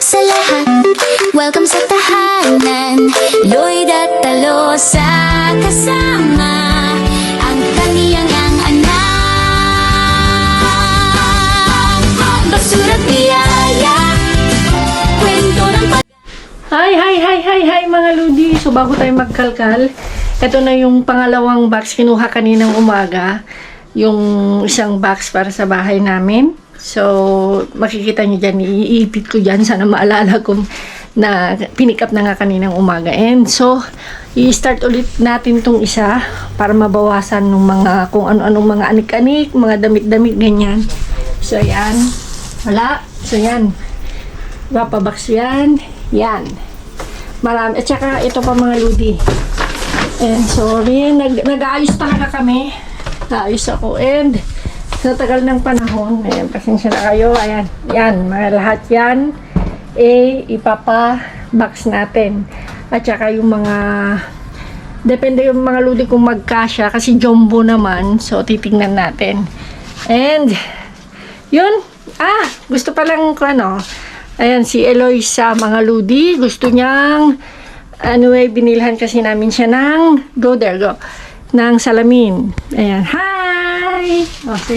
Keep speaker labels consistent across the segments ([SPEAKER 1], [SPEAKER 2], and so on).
[SPEAKER 1] sa lahat. Welcome sa tahanan. Lloyd at Talosa kasama ang kaniyang anak. Basura't biyaya, kwento ng
[SPEAKER 2] Hi mga Ludi. So bago tayo magkalkal, ito na yung pangalawang box kinuha kaninang umaga. Yung isang box para sa bahay namin. So makikita nyo dyan, iipit ko dyan. Sana maalala ko na pinick up na nga kaninang umaga. And so, i-start ulit natin tong isa para mabawasan ng mga kung ano-anong mga anik-anik, mga damit-damit, ganyan. So yan. Wala. So yan. Papabox yan. Yan. Marami. At saka ito pa mga Ludi. And sorry, nag-aayos talaga kami. Naayos ako. And sa tagal ng panahon, ayan, pasensya na kayo. Ayan. Yan. Mga lahat yan. Ipapa-box natin. At saka yung mga depende yung mga Ludi kung magkasya. Kasi jumbo naman. So, titingnan natin. And yun. Gusto palang ko ano. Ayan, si Eloy sa mga Ludi. Gusto niyang, anyway, binilhan kasi namin siya ng, go there, go, ng salamin. Ayan, hi!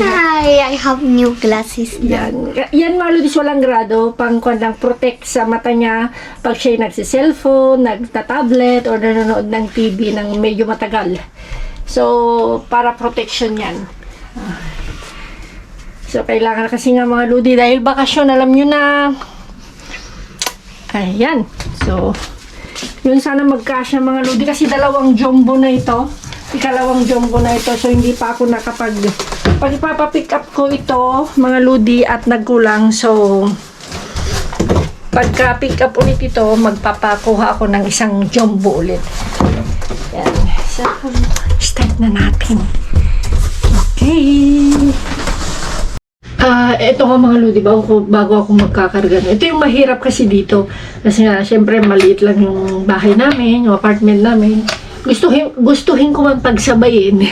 [SPEAKER 3] Hi, I have new glasses.
[SPEAKER 2] Yan, yan mga Ludi, walang grado, pang lang protect sa mata niya pag siya'y nagsi-cellphone, nagta-tablet, or nanonood ng TV ng medyo matagal. So, para protection yan. So, kailangan kasi nga mga Ludi, dahil bakasyon, alam nyo na, ayan. So, yun sana magkasya mga Ludi. Kasi dalawang jumbo na ito. Ikalawang jumbo na ito. So, hindi pa ako pag ipapapick up ko ito, mga Ludi, at nagkulang. So, pagka pick up ulit ito, magpapakuha ako ng isang jumbo ulit. Yan. So, start na natin. Okay. Ito nga mga Ludi, bago ako magkakarga. Ito yung mahirap kasi dito. Kasi nga, syempre, maliit lang yung bahay namin, yung apartment namin. Gustuhin ko man pagsabayin.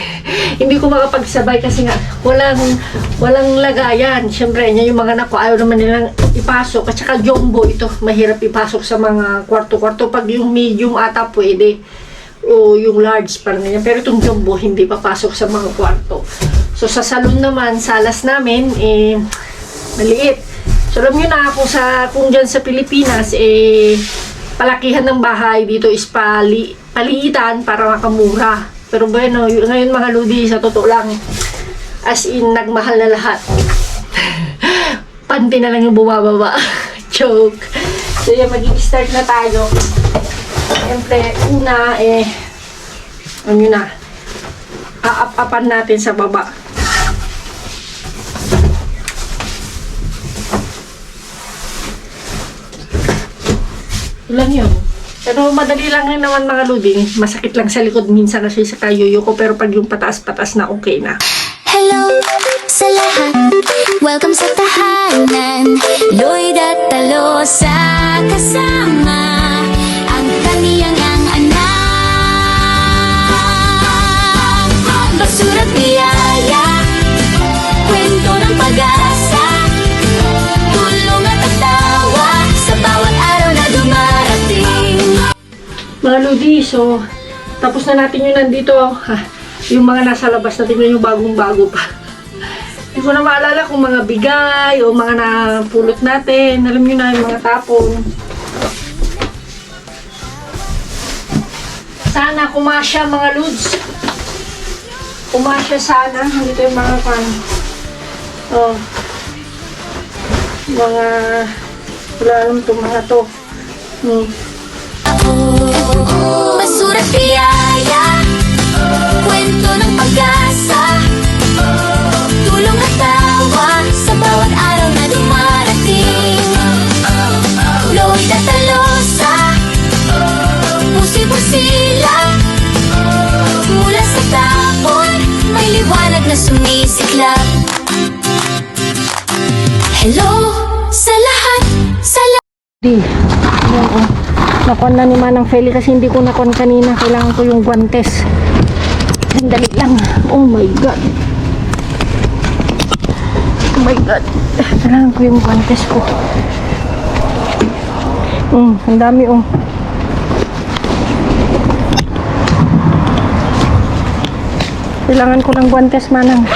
[SPEAKER 2] Hindi ko makapagsabay kasi nga, walang lagayan. Syempre, yan yung mga anak ko, ayaw naman nilang ipasok. At saka jumbo ito, mahirap ipasok sa mga kwarto-kwarto. Pag yung medium ata pwede. O yung large parang ganyan. Pero itong jumbo, hindi papasok sa mga kwarto. So, sa salon naman, salas namin, maliit. So, alam nyo na, kung dyan sa Pilipinas, palakihan ng bahay, dito is paliitan para makamura. Pero bueno, ngayon mga Ludi, sa totoo lang, as in, nagmahal na lahat. Panty na lang yung bumababa. Joke. So, yan, mag-i-start na tayo. Siyempre, una, ano na, aap-apan natin sa baba. Lang yun. Pero madali lang rin naman mga Ludi. Masakit lang sa likod minsan kasi sa kayuyo ko. Pero pag yung pataas-patas na, okay na.
[SPEAKER 1] hello sa lahat. Welcome sa tahanan. Lloyd at Talosa kasama ang kaniyang anak. Basura't biyaya, kwento ng pag-asa, tulong at tawa sa bawat araw na dumarating.
[SPEAKER 2] Mga Ludi, so tapos na natin yung nandito. Yung mga nasa labas na tingnan yung bagong-bago pa. Hindi ko na maalala kung mga bigay o mga napulot natin. Alam nyo na yung mga tapon. Sana kumasya mga Lods. Kumasya sana. Dito yung mga pan. Oh. Mga wala alam itong mga to.
[SPEAKER 1] Basura't biyaya, kwento ng pag-asa, tulong at tawa sa bawat araw na dumarating. Lloyd at Talosa, pusi-pusila, mula sa tapon, may liwanag na sumisiklab. Hello sa lahat, sa lahat.
[SPEAKER 2] Nakon na ni Manang Feli kasi hindi ko nakon kanina. Kailangan ko yung guantes. Sandali lang. Oh my God. Oh my God. Kailangan ko yung guantes ko. Ang dami oh. Kailangan ko ng guantes, Manang.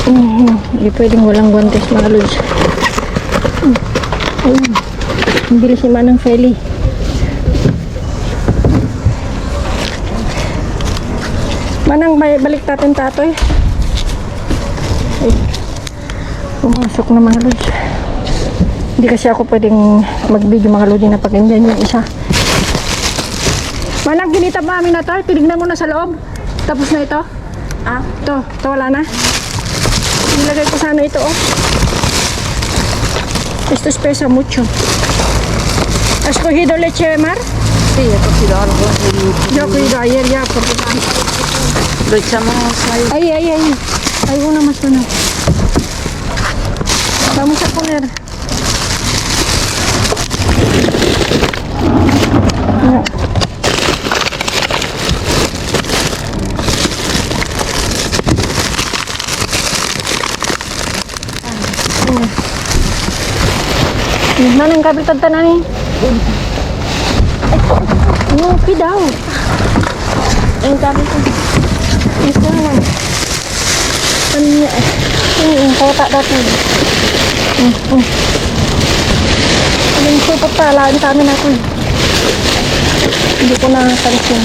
[SPEAKER 2] Hindi pwedeng walang guantes, mga lods. Ayun. Ang bilis ni Manang Feli. Manang, balik natin tatoy. Ay. Pumasok na, mga lods. Hindi kasi ako pwedeng mag-video, mga lods, na pag andyan yung isa. Manang, ginita mo amin na to. Tinignan mo na sa loob. Tapos na ito. Ito wala na. Nilagay ko sana ito, oh. Esto es pesa mucho. ¿Has cogido leche de mar?
[SPEAKER 4] Sí, he cogido algo.
[SPEAKER 2] Yo he cogido ayer ya, porque...
[SPEAKER 4] Lo echamos ahí.
[SPEAKER 2] Ahí. Hay una más o menos. Vamos a poner... No. Manang kapitan tanan ngopi daw. Ang kami ko. Isa na. Ang kota dati. Ang supot pala ang kami natin. Hindi ko na pansin.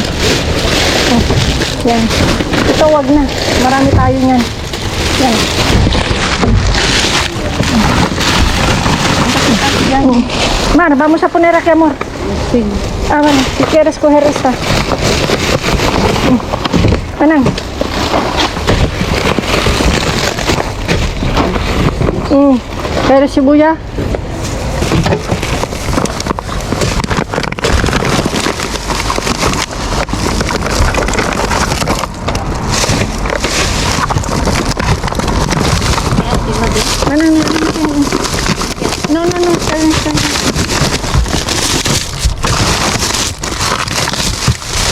[SPEAKER 2] Yan. Ito wag na. Marami tayo niyan. Yan. Mar, vamos a poner aquí, amor.
[SPEAKER 4] Sí.
[SPEAKER 2] Bueno, si quieres coger esta. Manang. Pero sibuya. Manang. No, está bien.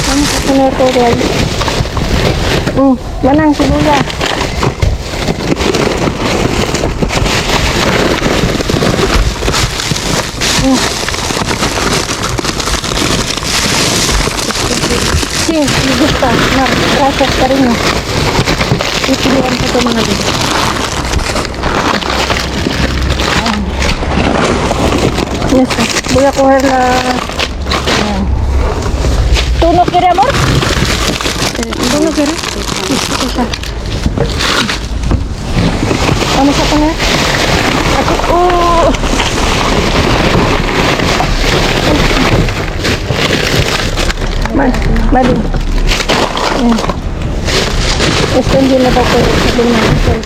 [SPEAKER 2] Vamos a poner todo ahí. Manang, sibuya. Sí, me gusta. Mar, gracias, cariño. Ipilihan ko ito, mga bebe. Yes, voy a coger la... ¿Tú no quieres, amor? ¿Tú no quieres? Sí. Vamos a poner aquí. Vale. Esto hindi na ba pwede sabihin natin.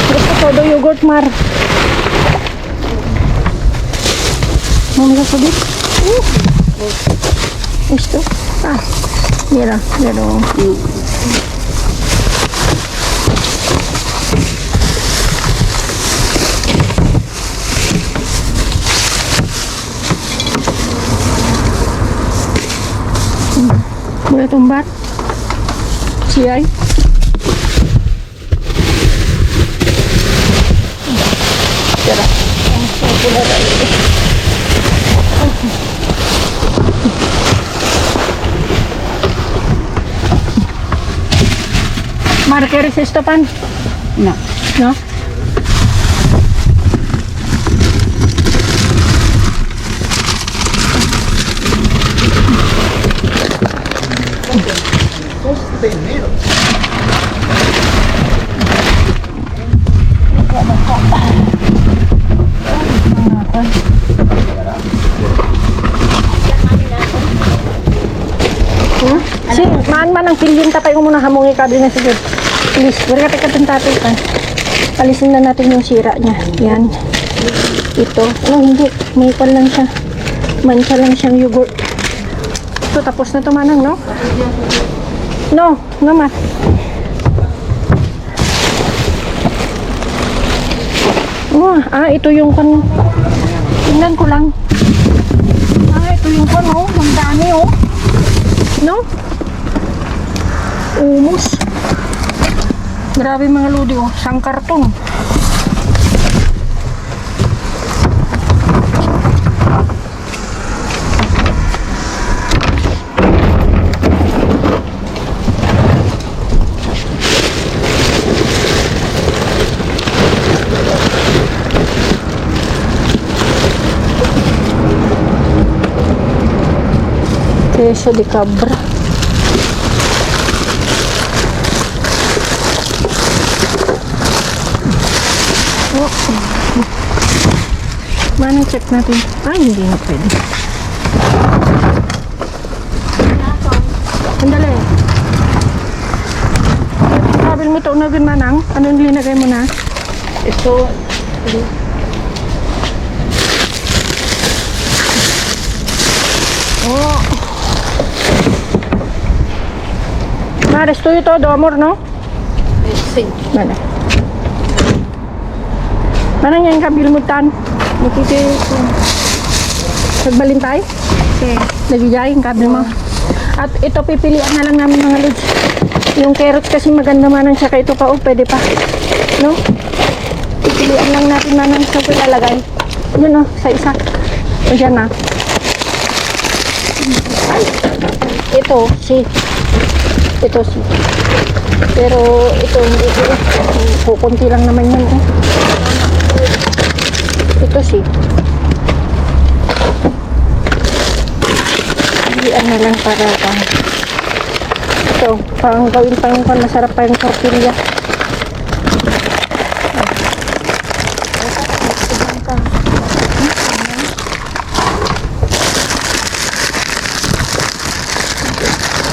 [SPEAKER 2] Gusto todo yogurt, Mar. Vamos a subir. Esto. Mira, pero... Voy a tumbar. Si hay. Espera. Vamos a poner ahí. Mar, ¿quieres esto, pan?
[SPEAKER 4] No.
[SPEAKER 2] ¿No? Si, man ang pilin tapay mo muna hamungi ka din na siguro. Please, wala ka tatay pa. Alisin na natin yung sira niya. Yan. Ito. Hindi. May pan lang siya. Mancha lang siyang yogurt. Ito, tapos na ito, Manang, no? No, naman. Ito yung kan. Tingnan ko lang. Ito yung kan, oh. Ang dami, oh. No? Umus. Grabe mga lodi, oh. Sang karton. Queso de cabra. Manang check natin. Ay, hindi na pwede. Sandali. Sabi mo ito, unagin manang. Anong linagay mo na?
[SPEAKER 4] Ito.
[SPEAKER 2] Oh. Mares to ito, do amor, no?
[SPEAKER 4] Sing.
[SPEAKER 2] Mana? Mana yang kabil mutan? Makikita. Nagbalintay? Okay. Nagijay yung kabil mo. At ito pipilian na lang namin mga lods. Yung carrot kasi maganda manang siya. Ito pa, oh, pwede pa. No? Pipilian lang natin manang sa pilalagay. Yun, oh, sa isa. O dyan na. Ito, si. Ito, si. Pero ito, hindi ito. Kukunti lang naman yan, eh. Ito, si. Pilihan na lang para ito, parang gawin pa yung masarap pa yung tortilla.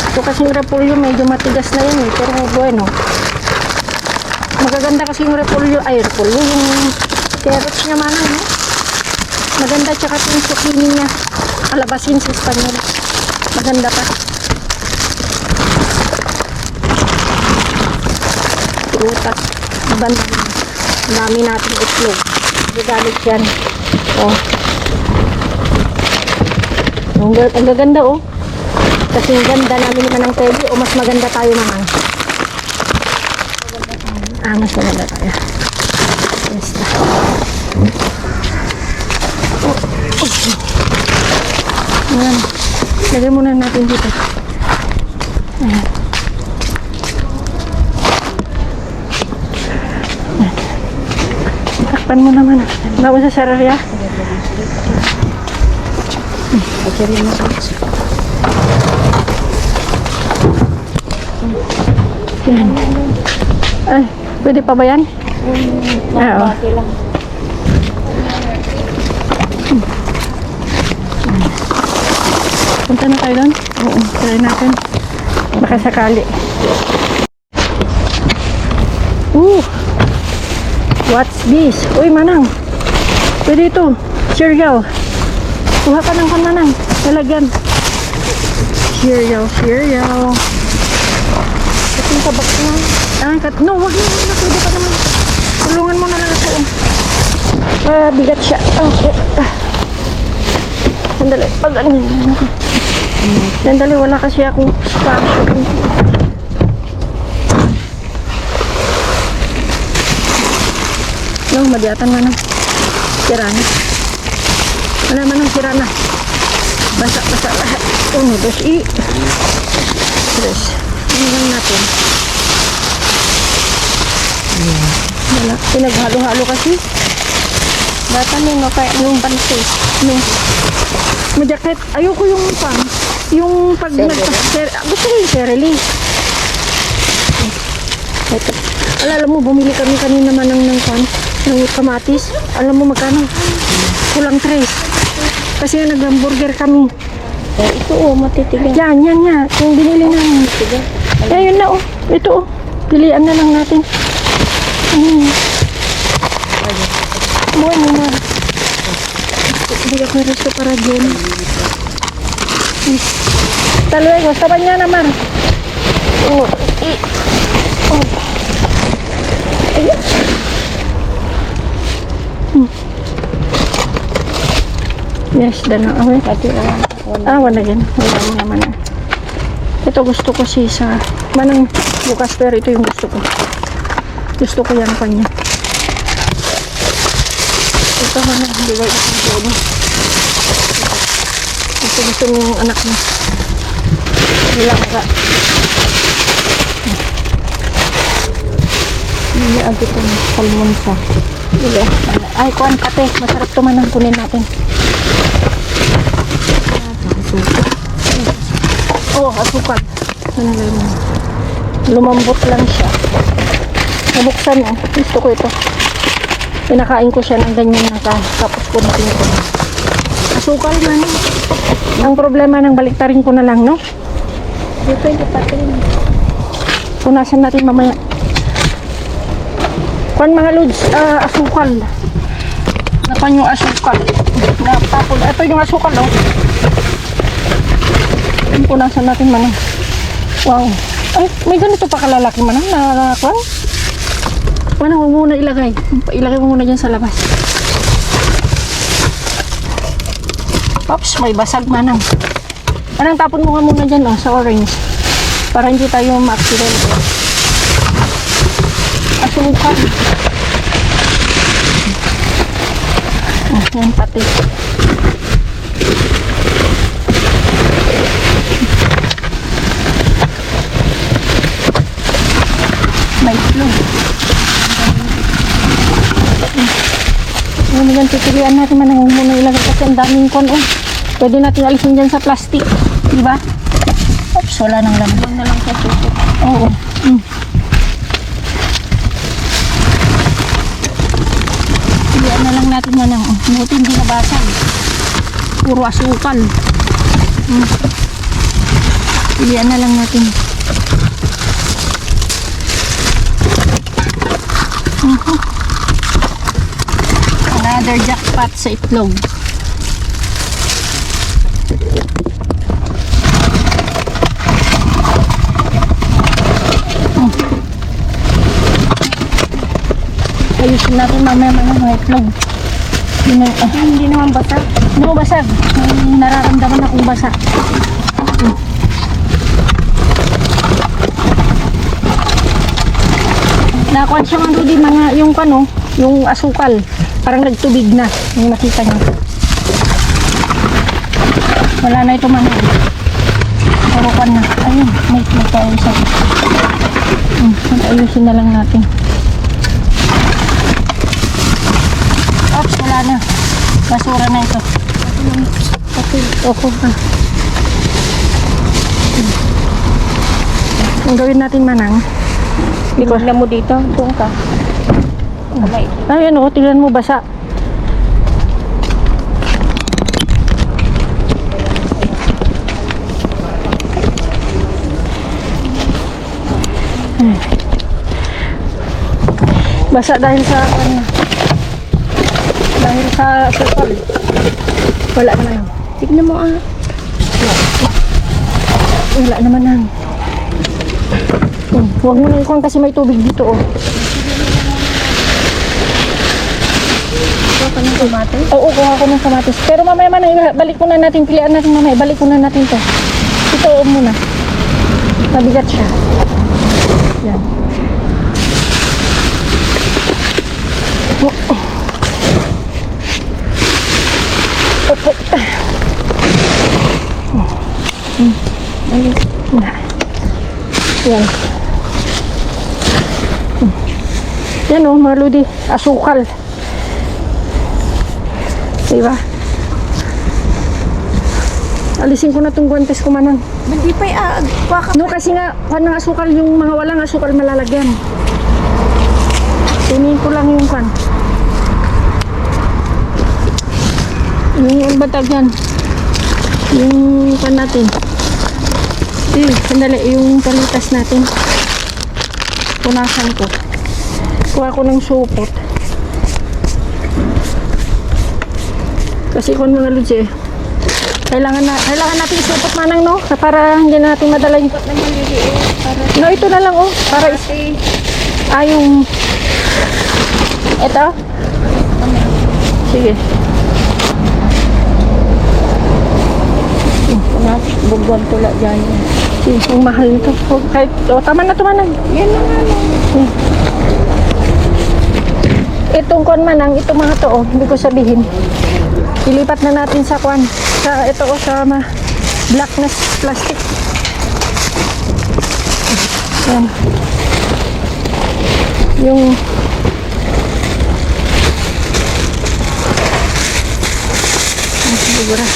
[SPEAKER 2] Ito kasing repolyo medyo matigas na yan, eh, pero bueno. Magaganda kasi yung repolyo, yung carrots niya manang, no? Maganda, tsaka yung zucchini niya. Alabasin sa Espanyol. Maganda pa. Prutas. Maganda. Dami natin itlog. Gagamit yan. Oh. Ang gaganda, oh. Kasi ang ganda namin naman ng teddy, o mas maganda tayo naman. Mas maganda tayo. Yes. Ayan. Lagay muna natin dito. Ayan. Ayan. Takpan mo naman. Bawa sa sararya. Ayan. Ay, pwede pa ba yan? Oo. Punta na tayo doon? Oo, try natin. Baka sakali. What's this? Uy, manang. Pwede ito. Cereal. Kuha ka ng manang. Talagyan. Cereal. Kasing kabak na. No, wag na. Pwede pa naman. Tulungan mo na lang ako. Bigat siya. Okay. Sandali. Sandali, wala kasi akong spatula. No, madyatan na na. Sira na. Wala man ang sira na. Basa lahat. 1, 2, 3. Ano lang natin? Wala. Pinaghalo-halo kasi. Bata nung kaya nung bansi. Nung majakit. Ayoko yung pang. Yung pag gusto ko yung serili. Ito. Alala mo, bumili kami kanina naman ng kamatis. Alam mo magkano? Kulang 3. Kasi nag-hamburger kami.
[SPEAKER 3] Ito, matitigas.
[SPEAKER 2] Yan. Yung binili namin. Yun na, oh. Ito, oh. Pilian na lang natin. Buwan mo na. Hindi ako resto para dyan. Taluay, gusto pa niya naman. Ayun. Yes, dana. Okay. Wala yan. Wala mo naman. Ito gusto ko sa manang bukas, pero ito yung gusto ko. Gusto ko yan pa niya. Ito manang bigay ito doon. Gusto mo yung anak mo. Bilang ka. Hindi agad yung salmon sa. Ay, kuhan pate. Masarap ito manang kunin natin. Oo, asukal. Lumambot lang siya. Nabuksan oh. Gusto ko ito. Pinakain ko siya ng ganyan na tapos kunting ko. Asukal man. Ang problema ng baliktarin ko na lang, no?
[SPEAKER 3] Hindi pwede pati rin.
[SPEAKER 2] Punasan natin mamaya. Kuan mga lods, asukal. Napan yung asukal. Napapul. Ito yung asukal, oh. Punasan natin manang. Wow. Ay, may ganito pa kalalaki manang na kuan. Manang, huwag muna ilagay. Ilagay mo muna dyan sa labas. Oops, may basag manang. Manang, tapon mo nga muna dyan, oh, sa orange. Para hindi tayo ma-accident. Asukal. Oh, yan pati. May itlog. Ano yan, titilian natin manang muna ilagay kasi ang daming kon, oh. Pwede natin alisin dyan sa plastic. Diba? Oops, wala nang laman.
[SPEAKER 3] Huwag na lang sa suso.
[SPEAKER 2] Oo. Tilian na lang natin manang. Buti hindi nabasag. Puro asukal. Tilian na lang natin. Another jackpot sa itlog. Ayusin natin mamaya mga itlog. Hindi naman basag. Hindi mo basag. May nararamdaman akong basa. Nakuha siya nga din mga yung kano, yung asukal. Parang nagtubig na. Yung nakita niyo. Wala na ito mga. Purukan na. Ayun, may tayo. Ayusin na lang natin. Oops, wala na. Basura na ito. Opo ha. Ang gawin natin manang.
[SPEAKER 3] Bigla mo dito. Doon ka. Kamay.
[SPEAKER 2] Ay, ano, tingnan mo basa. Basa dahil sa ano, dahil sa asukal. Wala naman.
[SPEAKER 3] Tignan mo ah.
[SPEAKER 2] Wala naman nang. Huwag mo na ikuhan kasi may tubig dito, oh.
[SPEAKER 3] Ito ka ng kamatis.
[SPEAKER 2] Oo, kuha ko ng kamatis. Pero mamaya man, balik muna natin, pilihan natin mamaya. Balik muna natin to. Ito muna. Mabigat siya. Yan. Yan. Yan o, mga ludi. Asukal. Diba? Alisin ko na itong guantes ko manang.
[SPEAKER 3] Hindi pa
[SPEAKER 2] No, kasi nga, kanang asukal, yung mga walang asukal malalagyan. Tingin ko lang yung kan. Yung batag yan. Yung kan natin. Sandali, yung palitas natin. Punasan ko. Kuha ko ng supot. Kasi kung mga lods kailangan natin supot manang, no? Para hindi natin madala yung no, ito na lang, oh. Para yung ito. Sige.
[SPEAKER 3] Bugwag tula dyan.
[SPEAKER 2] Sige, ang mahal nito. Oh, kahit, tama na ito manang.
[SPEAKER 3] Yan na nga lang.
[SPEAKER 2] Itong kon manang, itong mga to, oh, hindi ko sabihin. Ilipat na natin sa kwan. Sa ito, oh, sa blackness plastic. Yan. Yung sigura.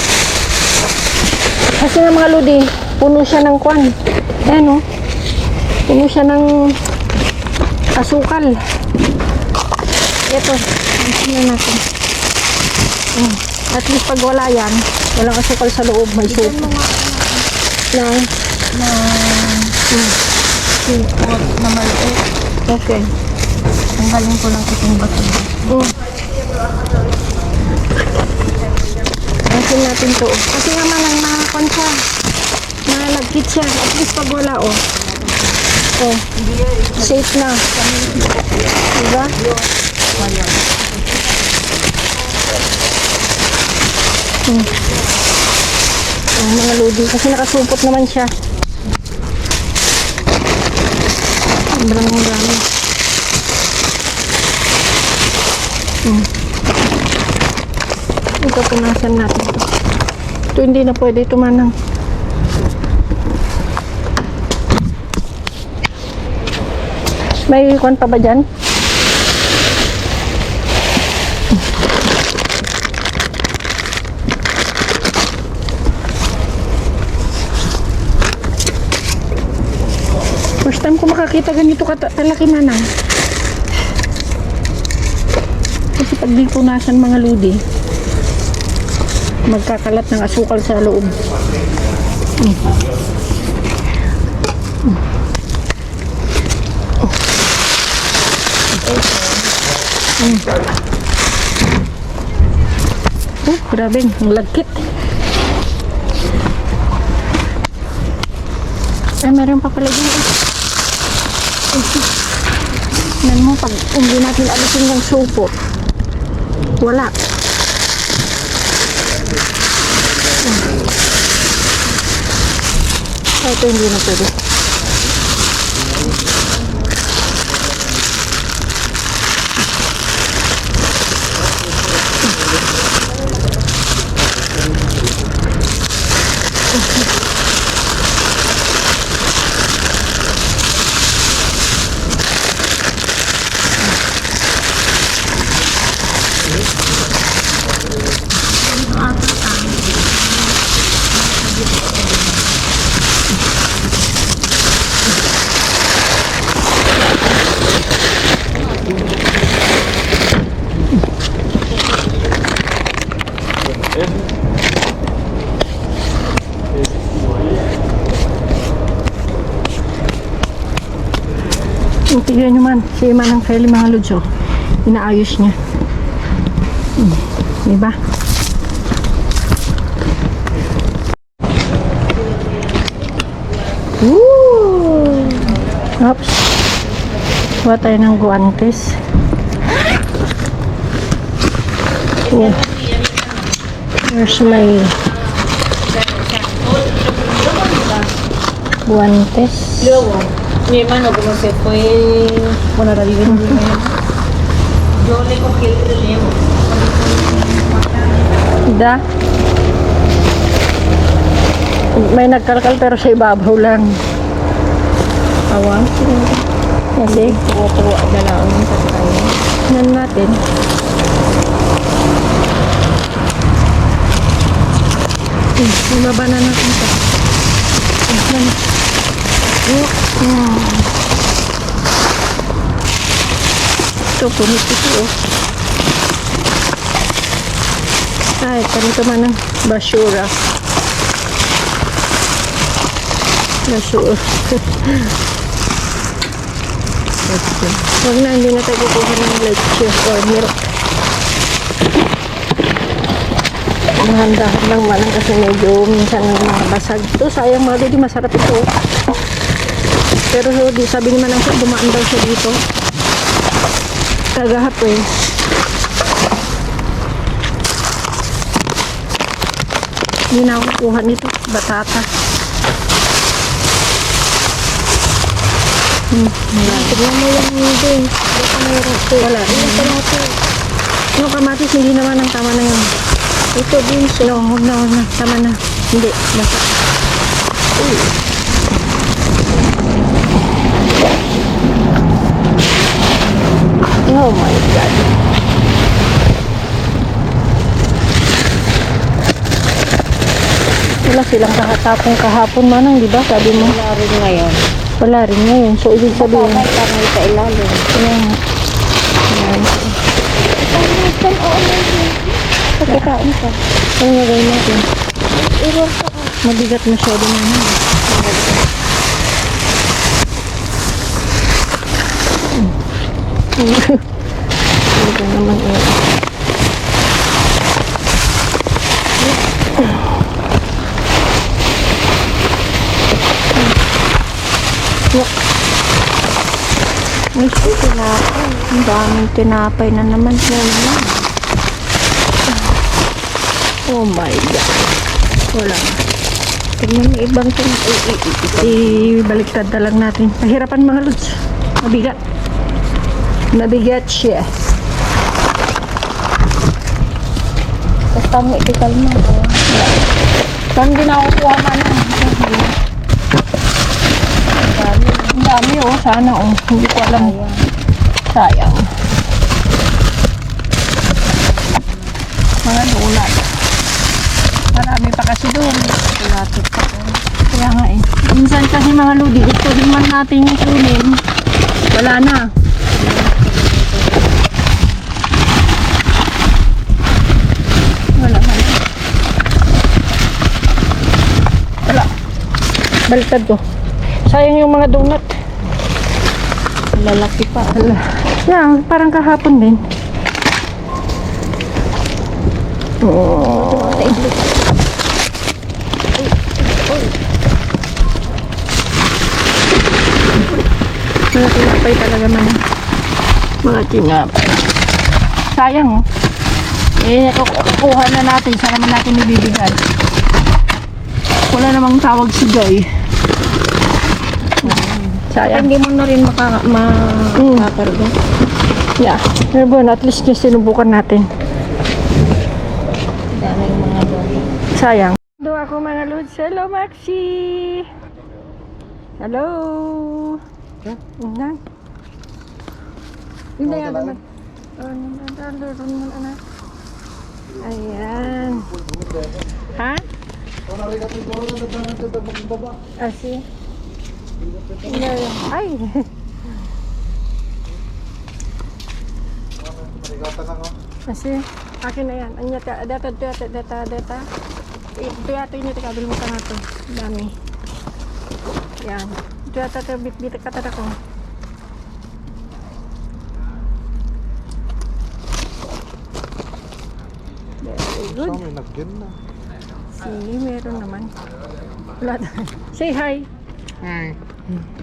[SPEAKER 3] Kasi nga mga lodi, puno siya ng kwan. Ayan o. Puno siya ng asukal. Ito. Tingnan natin. At least pag wala yan, walang asukal sa loob, may soup.
[SPEAKER 4] Sipot na maliit.
[SPEAKER 3] Okay.
[SPEAKER 4] Tanggalin ko lang itong bato.
[SPEAKER 3] Asin natin to. Kasi nga malang nakakon siya. Nalagkit siya. At least pag wala oh. Oh. Safe na. Diba? Oh, mga lodi. Kasi nakasupot naman siya. Sobrang dami. Ito, punasan natin ito. Ito hindi na pwede tumanang. May kwan pa ba dyan? First time ko makakita ganito kalaki manang. Kasi pag di punasan mga ludi, magkakalat ng asukal sa loob. Oh, grabe, ang lagkit. Ay, meron pa pala dyan. Nan mo, pag hindi natin alisin yung supot, wala. Ito hindi na pwede. Tignan nyo man, si Manang Feli mga lods, oh. Inaayos niya. Diba? Woo! Oops. Kuha tayo ng guantes. Oh. Here's my guantes.
[SPEAKER 4] Mi hermano, como se fue, bueno, ahora vive en Guinea, yo le cogí el relevo.
[SPEAKER 3] Da. May nagkalkal pero sa ibabaw lang.
[SPEAKER 4] Awan,
[SPEAKER 3] Kasi,
[SPEAKER 4] tuwa na lang sa tayo.
[SPEAKER 3] nan natin. Ibaba na natin ito. Yan. Ito, punit ito, oh. Ay, ganito man ang basura. Basura. Huwag na, hindi na tayo kukuha ng leche or milk. Dahan-dahan lang malang kasi medyo minsan nakabasag. Ito, sayang mga di masarap ito. Pero di, sabi ni Manang siya, dumaan daw siya dito. Kagahapon. Hindi na ako kukuha nito. Batata. Tignan mo yung din. Wala. Yung kamatis, hindi naman ang tama na yun. Ito din siya. No, huwag na, huwag na. Tama na. Hindi. Basta. Oh my God. Wala silang kahapon manang, di ba? Sabi mo.
[SPEAKER 4] Wala rin ngayon.
[SPEAKER 3] Wala rin ngayon. So, ibig sabihin.
[SPEAKER 4] May karne sa ilalim.
[SPEAKER 3] Kaya nga. Ayan. Pagkakain ka. Ano gagawin natin? Mabigat masyado naman. Ito naman May tinapay. Ang daming tinapay na naman. Oh my God. Wala. Tignan mo ibang ibaliktad na lang natin. Pahirapan mga lods. Mabigat. Mabigat siya.
[SPEAKER 4] Basta mo ikikalma ko. Saan din ako kuha man?
[SPEAKER 3] Ang dami oh. Sana oh. Hindi ko alam. Sayang. Mga lulat. Marami pa kasi doon.
[SPEAKER 4] Lapit pa ko.
[SPEAKER 3] Kaya nga eh. Minsan kasi mga ludi, gusto din man natin yung kunin. Wala na. Wala man. Wala. Baliktad ko. Sayang yung mga donut.
[SPEAKER 4] Lalaki pa.
[SPEAKER 3] Wala. Yeah, parang kahapon din. Oh. Mga tinapay talaga man. Mga tinapay. Sayang oh. Eh, kukuha na natin. Saan naman natin ibibigay? Wala namang tawag si Joy. Sayang.
[SPEAKER 4] Hindi mo na rin makakarga.
[SPEAKER 3] Yeah. Pero bueno, at least yung sinubukan natin.
[SPEAKER 4] Dami yung mga doon.
[SPEAKER 3] Sayang. Doon ako mga lods. Hello, Maxi! Hello! Unang. Hindi nga naman. Ayan. Ha? Asi? Ay! Kasi, akin na yan. Anya, data. Ito yata yung kabil mo ka nga to. Dami. Yan. Ito yata ito, bit katada ko. Very good. Meron naman. Wala na. Say hi.
[SPEAKER 5] Hi.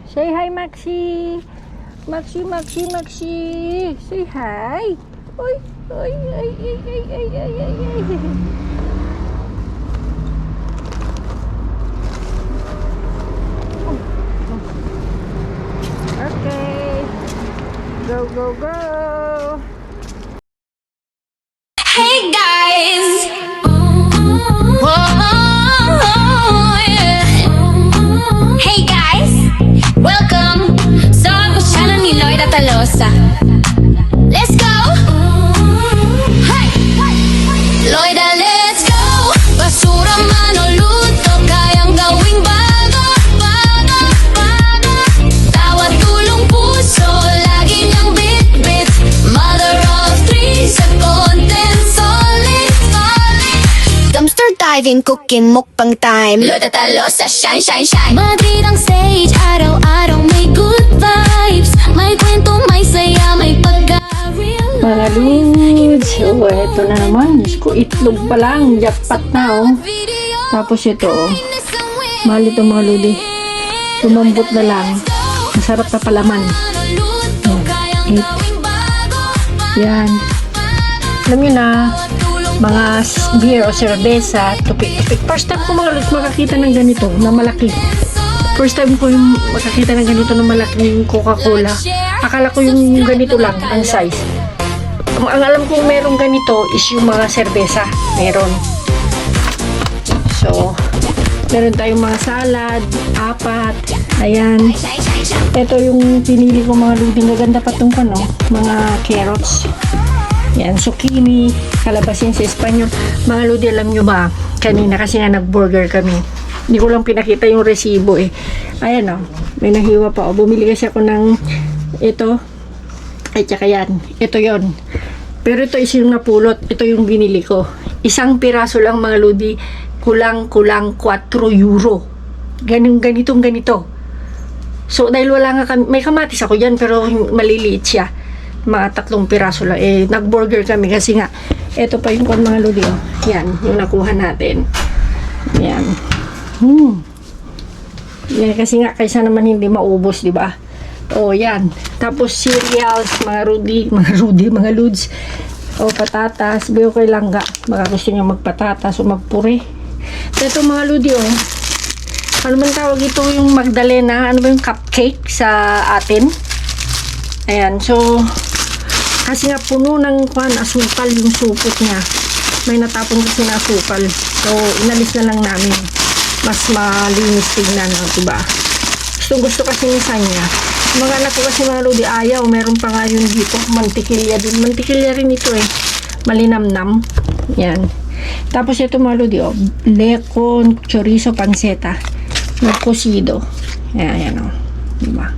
[SPEAKER 3] Say hi, Maxi. Maxi. Say hi. Oy. Ay. Okay. Go.
[SPEAKER 1] Hey guys. Yeah. Hey guys. Welcome sa channel ni Lloyd Atalosa. Let's go. Hey. Lloyd, let's go. Basura man o luto, kayang gawing bago. Tawad, tulong, puso, lagi niyang bit-bit. Mother of three, sa content solid. Dumpster diving, cooking, mukbang time. Lloyd Atalosa, shine. Madrid ang stage, araw-araw may good vibes. May kwento, may saya, may pagka-real.
[SPEAKER 3] Mga lods. Oh, eto na naman. Diyos ko, itlog pa lang. Jackpot na, oh. Tapos ito, oh. Mahal ito mga lodi. Tumambot na lang. Masarap na palaman. Yan. Alam nyo na, mga beer o cerveza, tupik-tupik. First time ko mga lods makakita ng ganito, na malaki. First time ko yung makakita ng ganito na malaking Coca-Cola. Akala ko yung ganito lang, ang size. Ang alam kong merong ganito is yung mga serbesa. Meron. So, meron tayong mga salad, 4. Ayan. Ito yung pinili ko mga ludi. Maganda pa itong mga carrots. Yan, zucchini, kalabasin sa Espanyol. Mga ludi, alam nyo ba, kanina kasi nga nag-burger kami. Hindi ko lang pinakita yung resibo eh. Ayan o, may nahiwa pa. Bumili kasi ako ng ito. Ay, tsaka yan. Ito yon. Pero ito is yung napulot. Ito yung binili ko. Isang piraso lang mga lodi. Kulang-kulang 4 euro. Ganito. So, dahil wala nga kami, may kamatis ako dyan, pero maliliit siya. Mga 3 piraso lang. Eh, nag-burger kami kasi nga, ito pa yung mga lodi. Oh. Yan, yung nakuha natin. Yan. Yan, kasi nga, kaysa naman hindi maubos, di ba? O, yan. Tapos, cereals, mga Lods. O, patatas. Bayo kay langga. Baka gusto niya magpatatas o magpure. Ito, mga Lodi, oh. Ano man tawag ito yung Magdalena? Ano ba yung cupcake sa atin? Ayan, so, kasi nga puno ng asukal yung supot niya. May natapon kasi na asukal. So, inalis na lang namin. Mas malinis tignan, diba? Gusto kasi ni Sanya. Mga anak ko kasi mga Lodi, ayaw. Meron pa nga yun dito. Mantikilya din. Mantikilya rin ito eh. Malinamnam. Yan. Tapos ito mga Lodi, oh. Lekon, chorizo, panceta. Nagkosido. Ayan, oh. Diba?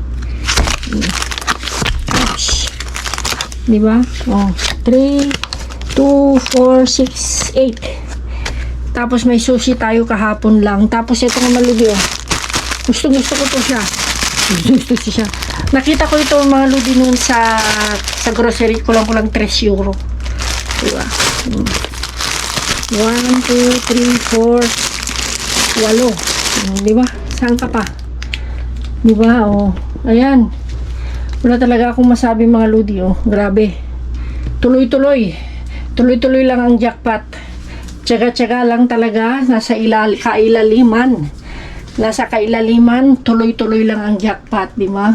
[SPEAKER 3] Ouch. Diba? Oh. 3, 2, 4, 6, 8. Tapos may sushi tayo kahapon lang. Tapos ito nga mga Lodi, oh. Gusto ko to siya. Gusto siya. Nakita ko ito mga Lodi noon sa grocery. Kulang 3 euro. Diba? 1, 2, 3, 4, 8. Diba? Saan ka pa? Diba? Oh. Ayan. Wala talaga akong masabi mga Lodi. Oh. Grabe. Tuloy-tuloy. Tuloy-tuloy lang ang jackpot. Tsaga-tsaga lang talaga. Nasa kailaliman. Nasa kailaliman, tuloy-tuloy lang ang jackpot, di ba?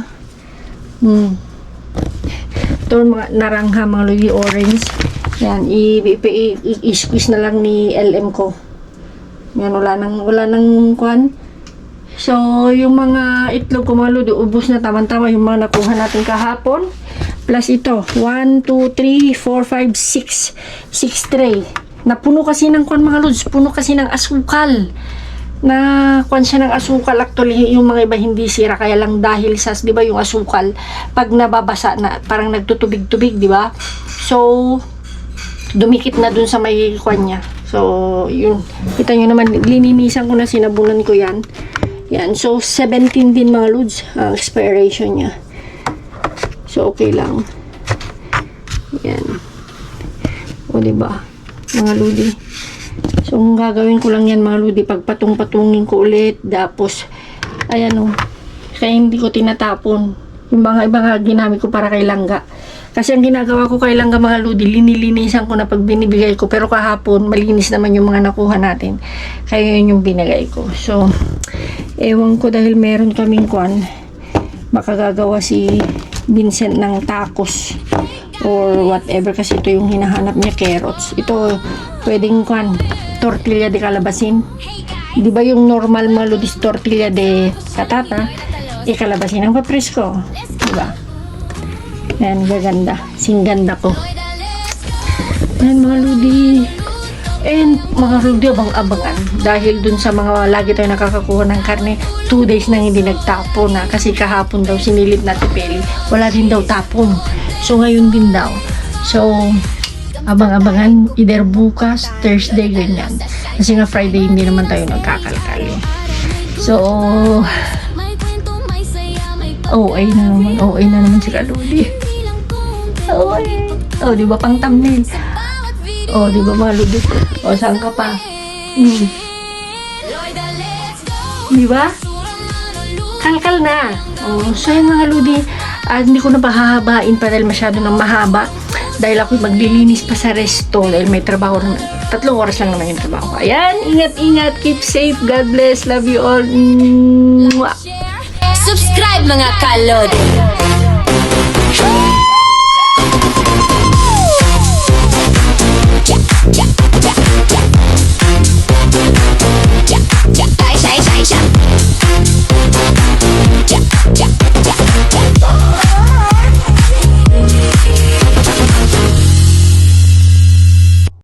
[SPEAKER 3] Ito mga narangha, mga Lodi, orange. Yan, i-squeeze na lang ni LM ko. Yan, wala nang kwan. So, yung mga itlog ko, mga Lodi, ubos na tama-tama yung mga nakuha natin kahapon. Plus ito, 1, 2, 3, 4, 5, 6 tray. Napuno kasi ng kwan, mga Lods, puno kasi ng asukal. Na kwan siya ng asukal, actually yung mga iba hindi sira, kaya lang dahil sa, di ba, yung asukal pag nababasa na parang nagtutubig-tubig, di ba? So dumikit na dun sa may kwan niya. So yun, kita nyo naman, lininisan ko na, sinabunan ko yan. So 17 din mga Lods ang expiration niya. So okay lang. Yan. O diba mga Lodi? So, ang gagawin ko lang yan mga Lodi, pagpatong-patungin ko ulit, tapos, ayan o, kaya hindi ko tinatapon. Yung mga iba nga ginamit ko para kay langga. Kasi ang ginagawa ko kay langga mga Lodi, linilinisan ko na pag binibigay ko, pero kahapon, malinis naman yung mga nakuha natin. Kaya yun yung binigay ko. So, ewan ko dahil meron kaming kwan, baka gagawa si Vincent ng tacos or whatever, kasi ito yung hinahanap niya, carrots. Ito, pwedeng kwan, tortilla de calabasin. Di ba yung normal mga Lodi, tortilla de patata, calabasin ang papresko. Di ba? Yan, gaganda. Singganda ko. Yan mga Lodi. And mga Lodi, abang-abangan. Dahil dun sa mga lagi tayo nakakakuha ng karne, 2 days nang hindi nagtapon na. Kasi kahapon daw sinilip natin Peli, wala din daw tapon. So ngayon din daw. So abang-abangan, either bukas, Thursday, ganyan. Kasi nga Friday hindi naman tayo nagkakalkali. So OA na naman si Kaludi. OA. Oh, di ba pang thumbnail? Oh, di ba mga Lodi? Oh, saan ka pa? Di ba? Kalkal na. Oh, so yun mga Lodi. Hindi ko na pahahabain pa dahil masyado nang mahaba. Dahil ako maglilinis pa sa resto dahil may trabaho naman. 3 oras lang naman yung trabaho ko. Ayan, ingat-ingat, keep safe, God bless, love you all.
[SPEAKER 1] Subscribe mga kalod.